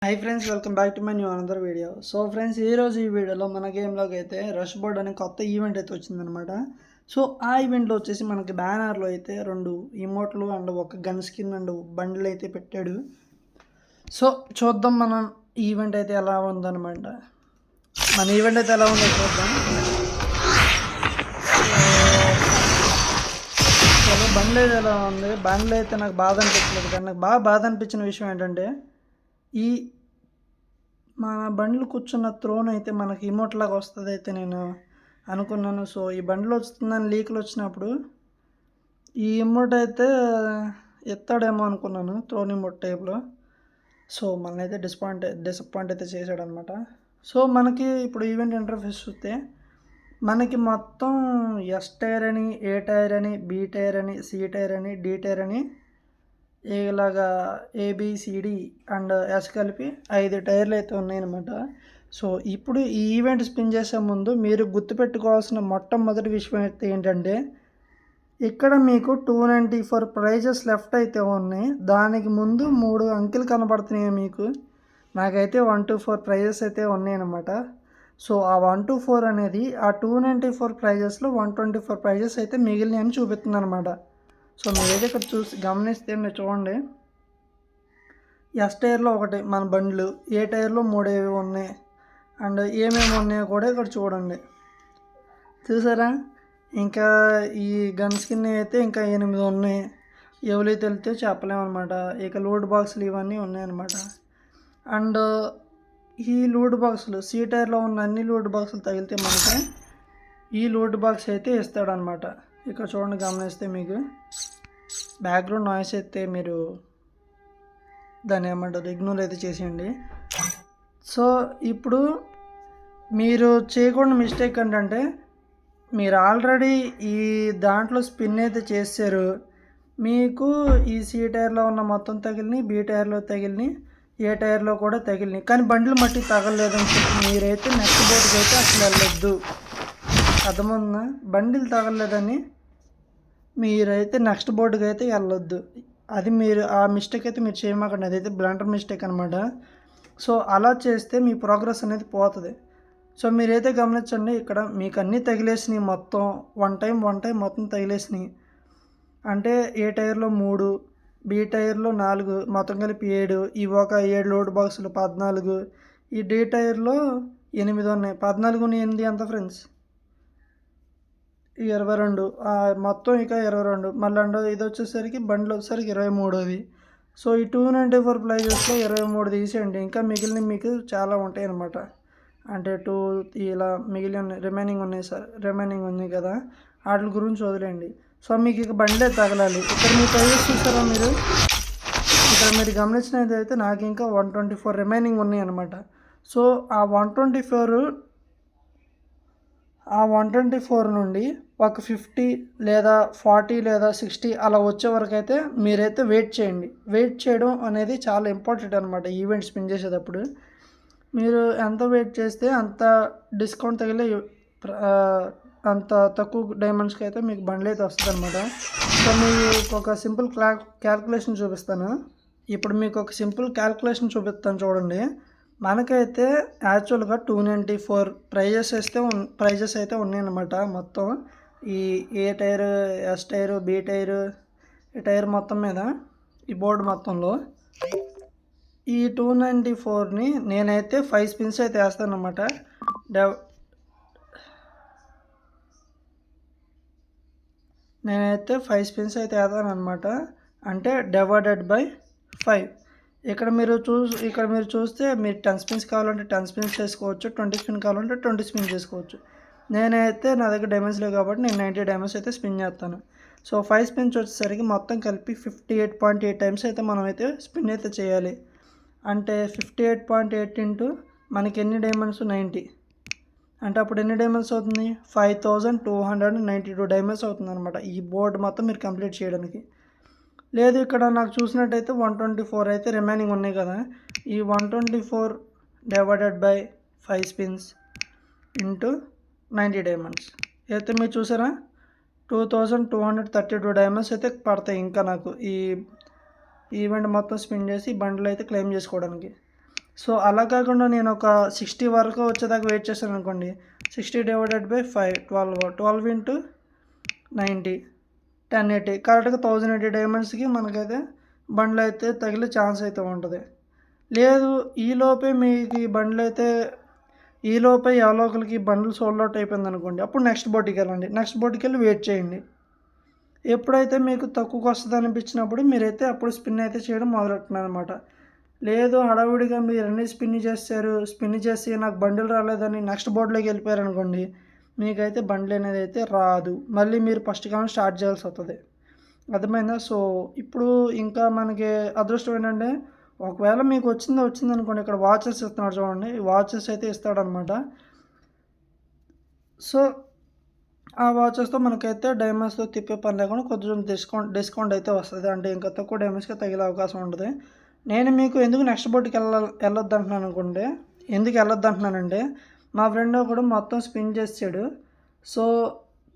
Hi friends, welcome back to my new another video. So friends, ఈరోజు ఈ వీడియోలో మన గేమ్లోకి అయితే రష్ బోర్డ్ అనే కొత్త ఈవెంట్ అయితే వచ్చిందనమాట. సో ఆ ఈవెంట్లో వచ్చేసి మనకి బ్యానర్లో అయితే 2 ఇమోట్లు అండ్ ఒక గన్ స్కిన్ అండ్ బండిల్ అయితే పెట్టాడు. సో చూద్దాం మనం ఈవెంట్ అయితే ఎలా ఉందన్నమాట. మన ఈవెంట్ అయితే ఎలా ఉందో చూద్దాం. సో బండిల్ అయితే ఎలా ఉంది. బండిల్ అయితే నాకు బాధ అనిపించలేదు, కానీ నాకు బాగా బాధ అనిపించిన విషయం ఏంటంటే ఈ మన బండ్లు కూర్చున్న త్రోన్ అయితే మనకి ఇమోట్ లాగా వస్తుంది అయితే నేను అనుకున్నాను. సో ఈ బండ్లు వస్తుందని లీక్లు వచ్చినప్పుడు ఈ ఇమోట్ అయితే ఎత్తాడేమో అనుకున్నాను, త్రోన్ ఇమోట్ టైప్లో. సో మనల్ని అయితే డిసప్పాయింట్ అయితే చేశాడనమాట. సో మనకి ఇప్పుడు ఈవెంట్ ఇంటర్ఫేస్ చూస్తే మనకి మొత్తం ఎస్ టైర్ అని, ఏ టైర్ అని, బి టైర్ అని, సి టైర్ అని, డి టైర్ అని ఇలాగా ఏబిసిడి అండ్ ఎస్ కలిపి 5 టైర్లు అయితే ఉన్నాయన్నమాట. సో ఇప్పుడు ఈ ఈవెంట్ స్పిన్ చేసే ముందు మీరు గుర్తుపెట్టుకోవాల్సిన మొట్టమొదటి విషయం అయితే ఏంటంటే, ఇక్కడ మీకు 294 ప్రైజెస్ లెఫ్ట్ అయితే ఉన్నాయి. దానికి ముందు 3 అంకెలు కనబడుతున్నాయి మీకు. నాకైతే 124 ప్రైజెస్ అయితే ఉన్నాయన్నమాట. సో ఆ 124 అనేది ఆ 294 ప్రైజెస్లో 124 ప్రైజెస్ అయితే మిగిలినాయి అని చూపిస్తుంది అనమాట. సో మీరైతే ఇక్కడ గమనిస్తే మీరు చూడండి, ఎస్ టైర్లో ఒకటి మన బండ్లు, ఏ టైర్లో 3 ఉన్నాయి అండ్ ఏమేమి ఉన్నాయో కూడా ఇక్కడ చూడండి. చూసారా? ఇంకా ఈ గన్ స్కిన్ అయితే ఇంకా 8 ఉన్నాయి. ఎవరైతే వెళ్తే చెప్పలేమన్నమాట. ఇక లూట్ బాక్సులు ఇవన్నీ ఉన్నాయన్నమాట. అండ్ ఈ లూట్ బాక్సులు సి టైర్లో ఉన్న అన్ని లూట్ బాక్సులు తగిలితే మనకి ఈ లూట్ బాక్స్ అయితే ఇస్తాడనమాట. ఇక్కడ చూడండి, గమనిస్తే మీకు బ్యాక్గ్రౌండ్ నాయిస్ అయితే మీరు దాన్ని ఏమంటారు, ఇగ్నోర్ అయితే చేసేయండి. సో ఇప్పుడు మీరు చేయకూడని మిస్టేక్ ఏంటంటే, మీరు ఆల్రెడీ ఈ దాంట్లో స్పిన్ అయితే చేశారు. మీకు ఈ సి టైర్లో ఉన్న మొత్తం తగిలిని, బి టైర్లో తగిలిని, ఏ టైర్లో కూడా తగిలిని, కానీ బండ్లు మట్టి తగలలేదని చెప్పి మీరైతే నెక్స్ట్ బోర్డుకి అయితే అసలు వెళ్ళొద్దు. అర్థమవుతుందా? బండిలు తగలలేదని మీరైతే నెక్స్ట్ బోర్డుకి అయితే వెళ్ళొద్దు. అది మీరు ఆ మిస్టేక్ అయితే మీరు చేయమాకండి. అదైతే బ్లండర్ మిస్టేక్ అనమాట. సో అలా చేస్తే మీ ప్రోగ్రెస్ అనేది పోతుంది. సో మీరైతే గమనించండి, ఇక్కడ మీకు అన్నీ తగిలేసినాయి, మొత్తం వన్ టైం మొత్తం తగిలేసినాయి. అంటే ఏ టైర్లో 3, బి టైర్లో 4, మొత్తం కలిపి 7, ఇవి ఒక 7 లోడ్ బాక్సులు 14, ఈ డి టైర్లో 8 ఉన్నాయి. 14 8 ఎంత ఫ్రెండ్స్? 22, మొత్తం ఇక 22. మళ్ళీ ఇది వచ్చేసరికి బండ్లు వచ్చేసరికి 23. సో ఈ 294 ప్రైజెస్లో 23 తీసేయండి. ఇంకా మిగిలిన మీకు చాలా ఉంటాయి అన్నమాట. అంటే 2 ఇలా మిగిలిన రిమైనింగ్ ఉన్నాయి కదా, వాటి గురించి వదిలేండి. సో మీకు ఇక బండ్లే తగలాలి. ఇక్కడ మీ ప్రైజెస్ చూస్తారా మీరు? ఇక్కడ మీరు గమనించినది అయితే నాకు ఇంకా 124 రిమైనింగ్ ఉన్నాయి అన్నమాట. సో ఆ 124 నుండి ఒక 50 లేదా 40 లేదా 60 అలా వచ్చే వరకు అయితే మీరైతే వెయిట్ చేయండి. వెయిట్ చేయడం అనేది చాలా ఇంపార్టెంట్ అనమాట. ఈవెంట్ స్పిన్ చేసేటప్పుడు మీరు ఎంత వెయిట్ చేస్తే అంత డిస్కౌంట్ తగిలే, అంత తక్కువ డైమండ్స్కి అయితే మీకు బండ్లు అయితే వస్తుంది అనమాట. సో మీకు ఒక సింపుల్ క్యాల్కులేషన్ చూపిస్తాను. ఇప్పుడు మీకు ఒక సింపుల్ క్యాల్కులేషన్ చూపిస్తాను చూడండి. మనకైతే యాక్చువల్గా 294 ప్రైజెస్ అయితే ఉన్నాయన్నమాట. మొత్తం ఈ A tier, S tier, B tier, ఈ టైర్ మొత్తం మీద ఈ బోర్డు మొత్తంలో ఈ 294ని నేనైతే 5 స్పిన్స్ అయితే వేస్తాను అనమాట. నేనైతే 5 స్పిన్స్ అయితే వేస్తాను అనమాట. అంటే డివైడెడ్ బై 5. ఇక్కడ మీరు చూస్తే మీరు 10 స్పిన్స్ కావాలంటే 10 స్పిన్స్ చేసుకోవచ్చు, 20 స్పిన్ కావాలంటే 20 స్పిన్ చేసుకోవచ్చు. నేనైతే నా దగ్గర డైమండ్స్ లేవు కాబట్టి నేను 90 డైమండ్స్ అయితే స్పిన్ చేస్తాను. సో 5 స్పిన్స్ వచ్చేసరికి మొత్తం కలిపి 58.8 టైమ్స్ అయితే మనం అయితే స్పిన్ అయితే చేయాలి. అంటే 58.8 ఇంటూ మనకి ఎన్ని డైమండ్స్? 90. అంటే అప్పుడు ఎన్ని డైమండ్స్ అవుతుంది? 5292 డైమండ్స్ అవుతుంది అనమాట ఈ బోర్డు మొత్తం మీరు కంప్లీట్ చేయడానికి. లేదు, ఇక్కడ నాకు చూసినట్టయితే 124 అయితే రిమైనింగ్ ఉన్నాయి కదా, ఈ 124 divided by 5 spins into 90 diamonds అయితే మీరు చూసారా, 2232 డైమండ్స్ అయితే పడతాయి ఇంకా నాకు ఈ ఈవెంట్ మొత్తం స్పిన్ చేసి బండ్లు అయితే క్లెయిమ్ చేసుకోవడానికి. సో అలా కాకుండా నేను ఒక 60 వరకు వచ్చేదాకా వెయిట్ చేశాను అనుకోండి, 60 డివైడెడ్ బై 5 12 ఇంటూ 90 1080 కరెక్ట్గా 1080 డైమండ్స్కి మనకైతే బండ్లు అయితే తగిలే ఛాన్స్ అయితే ఉంటుంది. లేదు ఈలోపే మీకు ఈ బండ్లు అయితే ఈలోపే ఎవరో ఒకరికి బండ్లు సోల్డ్ అవుట్ అయిపోయింది అనుకోండి, అప్పుడు నెక్స్ట్ బోట్కి వెళ్ళండి. నెక్స్ట్ బోట్కి వెళ్ళి వెయిట్ చేయండి. ఎప్పుడైతే మీకు తక్కువకి వస్తుంది అనిపించినప్పుడు మీరైతే అప్పుడు స్పిన్ అయితే చేయడం మొదలెట్టున్నారు అనమాట. లేదు హడావుడిగా మీరు అన్నీ స్పిన్ చేసి నాకు బండిలు రాలేదని నెక్స్ట్ బోర్డులోకి వెళ్ళిపోయారు అనుకోండి, మీకైతే బండ్లు అనేది అయితే రాదు. మళ్ళీ మీరు ఫస్ట్ కానీ స్టార్ట్ చేయాల్సి వస్తుంది. అర్థమైందా? సో ఇప్పుడు ఇంకా మనకి అదృష్టం ఏంటంటే, ఒకవేళ మీకు వచ్చింది అనుకోండి, ఇక్కడ వాచెస్ ఇస్తున్నాడు చూడండి, ఈ వాచెస్ అయితే ఇస్తాడనమాట. సో ఆ వాచెస్తో మనకైతే డైమండ్స్తో తిప్పే పని లేకుండా కొంచెం డిస్కౌంట్ అయితే వస్తుంది. అంటే ఇంకా తక్కువ డైమండ్స్కి తగిలే అవకాశం ఉంటుంది. నేను మీకు ఎందుకు నెక్స్ట్ బోర్డుకి వెళ్ళొద్దు అంటున్నాను అనుకోండి, ఎందుకు వెళ్ళొద్దు అంటున్నానంటే, మా ఫ్రెండ్ కూడా మొత్తం స్పిన్ చేసాడు. సో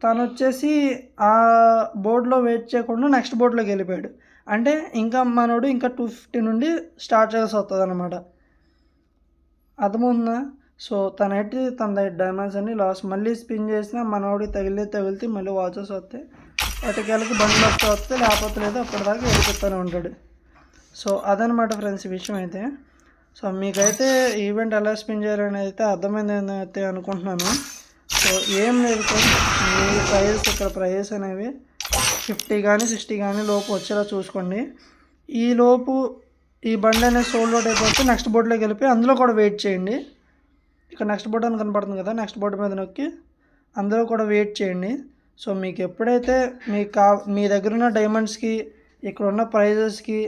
తను వచ్చేసి ఆ బోర్డులో వెయిట్ చేయకుండా నెక్స్ట్ బోర్డులోకి వెళ్ళిపోయాడు. అంటే ఇంకా మనోడు ఇంకా 250 నుండి స్టార్ట్ చేయాల్సి వస్తుంది అనమాట. అర్థమవుతుందా? సో తన డైమండ్స్ అన్ని లాస్. మళ్ళీ స్పిన్ చేసినా మనోడికి తగిలితే మళ్ళీ వాచెస్ వస్తాయి, ఎటకేళ్ళకి బండ్లు వస్తే లేకపోతే లేదు, అప్పటిదాకా వెళ్ళిపోతూనే ఉంటాడు. సో అదనమాట ఫ్రెండ్స్ ఈ విషయం అయితే. సో మీకైతే ఈవెంట్ ఎలా స్పిన్ చేయాలని అయితే అర్థమైంది అయితే అనుకుంటున్నాను. సో ఏం లేదు మీ ఇక్కడ ప్రైజెస్ అనేవి 50 కానీ 60 కానీ లోపు వచ్చేలా చూసుకోండి. ఈ లోపు ఈ బండి అనేది సోల్డ్ అవుట్ అయిపోతే నెక్స్ట్ బోర్డులోకి వెళ్ళిపోయి అందులో కూడా వెయిట్ చేయండి. ఇక్కడ నెక్స్ట్ బోర్డు అని కనపడుతుంది కదా, నెక్స్ట్ బోర్డు మీద నొక్కి అందులో కూడా వెయిట్ చేయండి. సో మీకు ఎప్పుడైతే మీ దగ్గర ఉన్న డైమండ్స్కి ఇక్కడ ఉన్న ప్రైజెస్కి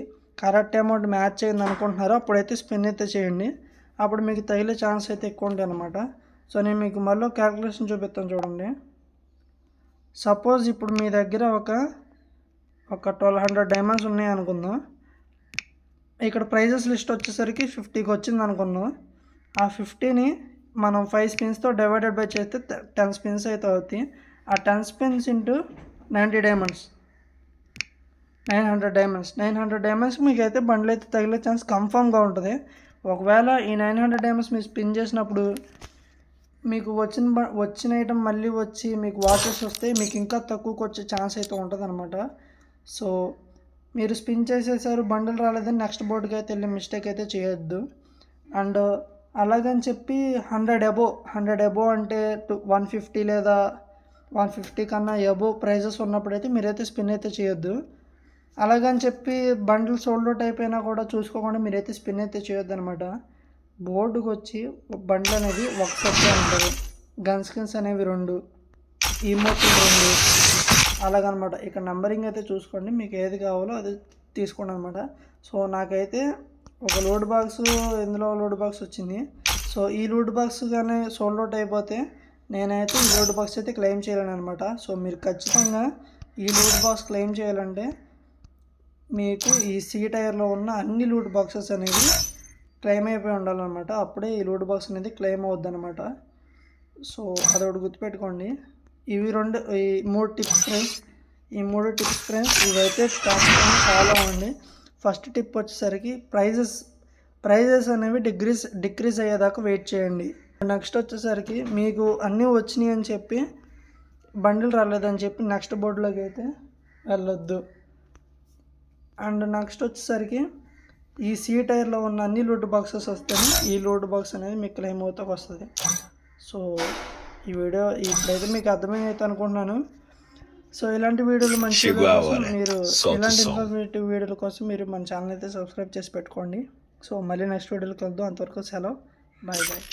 కరెక్ట్ అమౌంట్ మ్యాచ్ అయింది అనుకుంటున్నారో అప్పుడైతే స్పిన్ అయితే చేయండి. అప్పుడు మీకు తగిలే ఛాన్స్ అయితే ఎక్కువ ఉంటాయి అనమాట. సో నేను మీకు మళ్ళీ క్యాల్కులేషన్ చూపిస్తాను చూడండి. సపోజ్ ఇప్పుడు మీ దగ్గర ఒక 1200 డైమండ్స్ ఉన్నాయి అనుకుందాం. ఇక్కడ ప్రైజెస్ లిస్ట్ వచ్చేసరికి 50కి వచ్చింది అనుకుందాం. ఆ 50ని మనం 5 స్పిన్స్తో డివైడెడ్ బై చేస్తే 10 స్పిన్స్ అయితే అవుతాయి. ఆ 10 స్పిన్స్ ఇంటూ 90 డైమండ్స్ 900 డైమండ్స్కి మీకు అయితే బండ్లు అయితే తగిలే ఛాన్స్ కన్ఫామ్గా ఉంటుంది. ఒకవేళ ఈ 900 డైమండ్స్ మీరు స్పిన్ చేసినప్పుడు మీకు వచ్చిన ఐటమ్ మళ్ళీ వచ్చి మీకు వాచెస్ వస్తే మీకు ఇంకా తక్కువకి వచ్చే ఛాన్స్ అయితే ఉంటుంది అనమాట. సో మీరు స్పిన్ చేసేసారు, బండిల్ రాలేదని నెక్స్ట్ బోర్డుకి అయితే వెళ్ళి మిస్టేక్ అయితే చేయొద్దు. అండ్ అలాగని చెప్పి 100 అబో అంటే 150 లేదా 150 కన్నా అబో ప్రైజెస్ ఉన్నప్పుడైతే మీరైతే స్పిన్ అయితే చేయొద్దు. అలాగని చెప్పి బండిల్ సోల్డ్ అవుట్ అయిపోయినా కూడా చూసుకోకుండా మీరైతే స్పిన్ అయితే చేయొద్దు అనమాట. బోర్డుకి వచ్చి బండ్లు అనేది ఒక సెట్టే ఉంటుంది, గన్ స్కిన్స్ అనేవి 2, ఈమోట్లు 2, అలాగనమాట. ఇక్కడ నంబరింగ్ అయితే చూసుకోండి, మీకు ఏది కావాలో అది తీసుకోండి అనమాట. సో నాకైతే ఒక లోడ్ బాక్స్ ఇందులో లోడ్ బాక్స్ వచ్చింది. సో ఈ లోడ్ బాక్స్ కానీ సోల్డ్ అవుట్ అయిపోతే నేనైతే ఈ లోడ్ బాక్స్ అయితే క్లెయిమ్ చేయలేను అనమాట. సో మీరు ఖచ్చితంగా ఈ లోడ్ బాక్స్ క్లెయిమ్ చేయాలంటే మీకు ఈ సీ టైర్లో ఉన్న అన్ని లూట్ బాక్సెస్ అనేవి క్లెయిమ్ అయిపోయి ఉండాలన్నమాట. అప్పుడే ఈ లూట్ బాక్స్ అనేది క్లెయిమ్ అవుద్ది అనమాట. సో అదొకటి గుర్తుపెట్టుకోండి. ఈ 3 టిప్స్ ఫ్రెండ్స్, ఈ 3 టిప్స్ ఫ్రెండ్స్ ఇవైతే ఖచ్చితంగా ఫాలో అవ్వండి. ఫస్ట్ టిప్ వచ్చేసరికి ప్రైజెస్ అనేవి డిక్రీజ్ అయ్యేదాకా వెయిట్ చేయండి. నెక్స్ట్ వచ్చేసరికి మీకు అన్నీ వచ్చినాయి అని చెప్పి బండిల్ రాలేదని చెప్పి నెక్స్ట్ బోర్డులోకి అయితే వెళ్ళొద్దు. అండ్ నెక్స్ట్ వచ్చేసరికి ఈ సీ టైర్లో ఉన్న అన్ని లూట్ బాక్సెస్ వస్తేనే ఈ లూట్ బాక్స్ అనేది మీకు క్లెయిమ్ అవుతూ వస్తుంది. సో ఈ వీడియో ఇప్పుడైతే మీకు అర్థమైతే అనుకుంటున్నాను. సో ఇలాంటి వీడియోలు మంచి ఇలాంటి ఇన్ఫర్మేటివ్ వీడియోల కోసం మీరు మన ఛానల్ అయితే సబ్స్క్రైబ్ చేసి పెట్టుకోండి. సో మళ్ళీ నెక్స్ట్ వీడియోలో కలుద్దాం. అంతవరకు సెలవు, బాయ్ బాయ్.